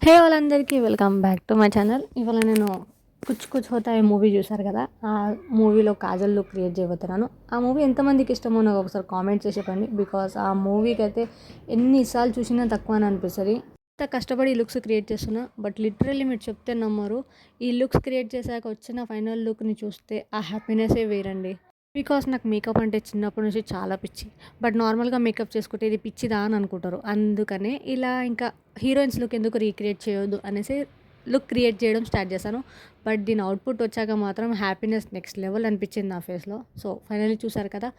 హే వాళ్ళందరికీ welcome back to my channel. ఇవాళ నేను కుచ్ కుచ్ హోతా హై మూవీ చూసారు కదా, ఆ మూవీలో కాజల్ లుక్ క్రియేట్ చేయబోతున్నాను. ఆ మూవీ ఎంతమందికి ఇష్టమో నాకు ఒకసారి కామెంట్ చేసి చెప్పండి. బికాస్ ఆ మూవీకి అయితే ఎన్నిసార్లు చూసినా తక్కువ అని అనిపిస్తుంది. ఇంత కష్టపడి ఈ లుక్స్ క్రియేట్ చేస్తున్నా, బట్ లిటరల్లీ మీరు చెప్తే నమ్మరు. ఈ లుక్స్ క్రియేట్ చేశాక వచ్చిన ఫైనల్ లుక్ని చూస్తే ఆ హ్యాపీనెస్సే వేరండి. బికాస్ నాకు మేకప్ అంటే చిన్నప్పటి నుంచి చాలా పిచ్చి. బట్ నార్మల్గా మేకప్ చేసుకుంటే ఇది పిచ్చిదా అని అనుకుంటారు. అందుకనే ఇలా ఇంకా హీరోయిన్స్ లుక్ ఎందుకు రీక్రియేట్ చేయొద్దు అనేసి లుక్ క్రియేట్ చేయడం స్టార్ట్ చేశాను. బట్ దీని అవుట్పుట్ వచ్చాక మాత్రం హ్యాపీనెస్ నెక్స్ట్ లెవెల్ అనిపించింది నా ఫేస్లో. సో ఫైనల్లీ చూసారు కదా,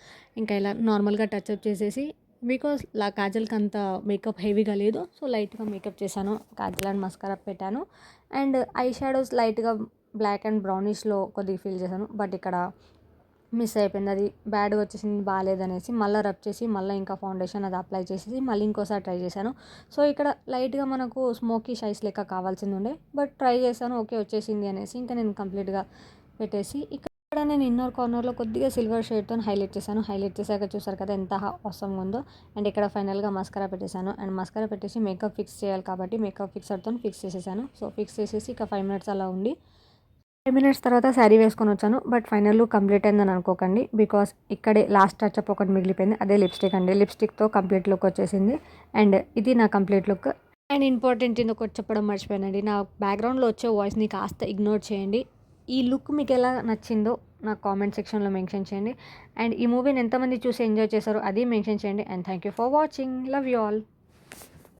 ఇంకా ఇలా నార్మల్గా టచ్అప్ చేసేసి, బికాస్ కాజల్కి అంత మేకప్ హెవీగా లేదు, సో లైట్గా మేకప్ చేశాను. కాజల్ అండ్ మస్కారా పెట్టాను. అండ్ ఐ షాడోస్ లైట్గా బ్లాక్ అండ్ బ్రౌనిష్లో కొద్దిగా ఫీల్ చేశాను. బట్ ఇక్కడ మిస్ అయిపోయింది. అది బ్యాడ్గా వచ్చేసింది, బాగాలేదనేసి మళ్ళీ రబ్ చేసి మళ్ళీ ఇంకా ఫౌండేషన్ అది అప్లై చేసేసి మళ్ళీ ఇంకోసారి ట్రై చేశాను. సో ఇక్కడ లైట్గా మనకు స్మోకీ షైస్ లెక్క కావాల్సింది ఉండే, బట్ ట్రై చేశాను, ఓకే వచ్చేసింది అనేసి ఇంకా నేను కంప్లీట్గా పెట్టేసి ఇక్కడ నేను ఇన్నర్ కార్నర్లో కొద్దిగా సిల్వర్ షేడ్తో హైలైట్ చేశాను. హైలైట్ చేశాక చూసారు కదా ఎంత అవసరంగా ఉందో. అండ్ ఇక్కడ ఫైనల్గా మస్కరా పెట్టేశాను. అండ్ మస్కరా పెట్టేసి మేకప్ ఫిక్స్ చేయాలి కాబట్టి మేకప్ ఫిక్సర్తో ఫిక్స్ చేసేసాను. సో ఫిక్స్ చేసేసి ఇక 5 మినిట్స్ అలా ఉండి 5 మినిట్స్ తర్వాత శారీ వేసుకొని వచ్చాను. బట్ ఫైనల్ లుక్ కంప్లీట్ అయిందని అనుకోకండి, బికాస్ ఇక్కడే లాస్ట్ టచ్అప్ ఒకటి మిగిలిపోయింది, అదే లిప్స్టిక్ అండి. లిప్స్టిక్తో కంప్లీట్ లుక్ వచ్చేసింది. అండ్ ఇది నా కంప్లీట్ లుక్. అండ్ ఇంపార్టెంట్ ఇంకొకటి చెప్పడం మర్చిపోయానండి, నా బ్యాక్గ్రౌండ్లో వచ్చే వాయిస్ని కాస్త ఇగ్నోర్ చేయండి. ఈ లుక్ మీకు ఎలా నచ్చిందో నాకు కామెంట్ సెక్షన్లో మెన్షన్ చేయండి. అండ్ ఈ మూవీని ఎంతమంది చూసి ఎంజాయ్ చేశారో అది మెన్షన్ చేయండి. And thank you for watching. Love you all.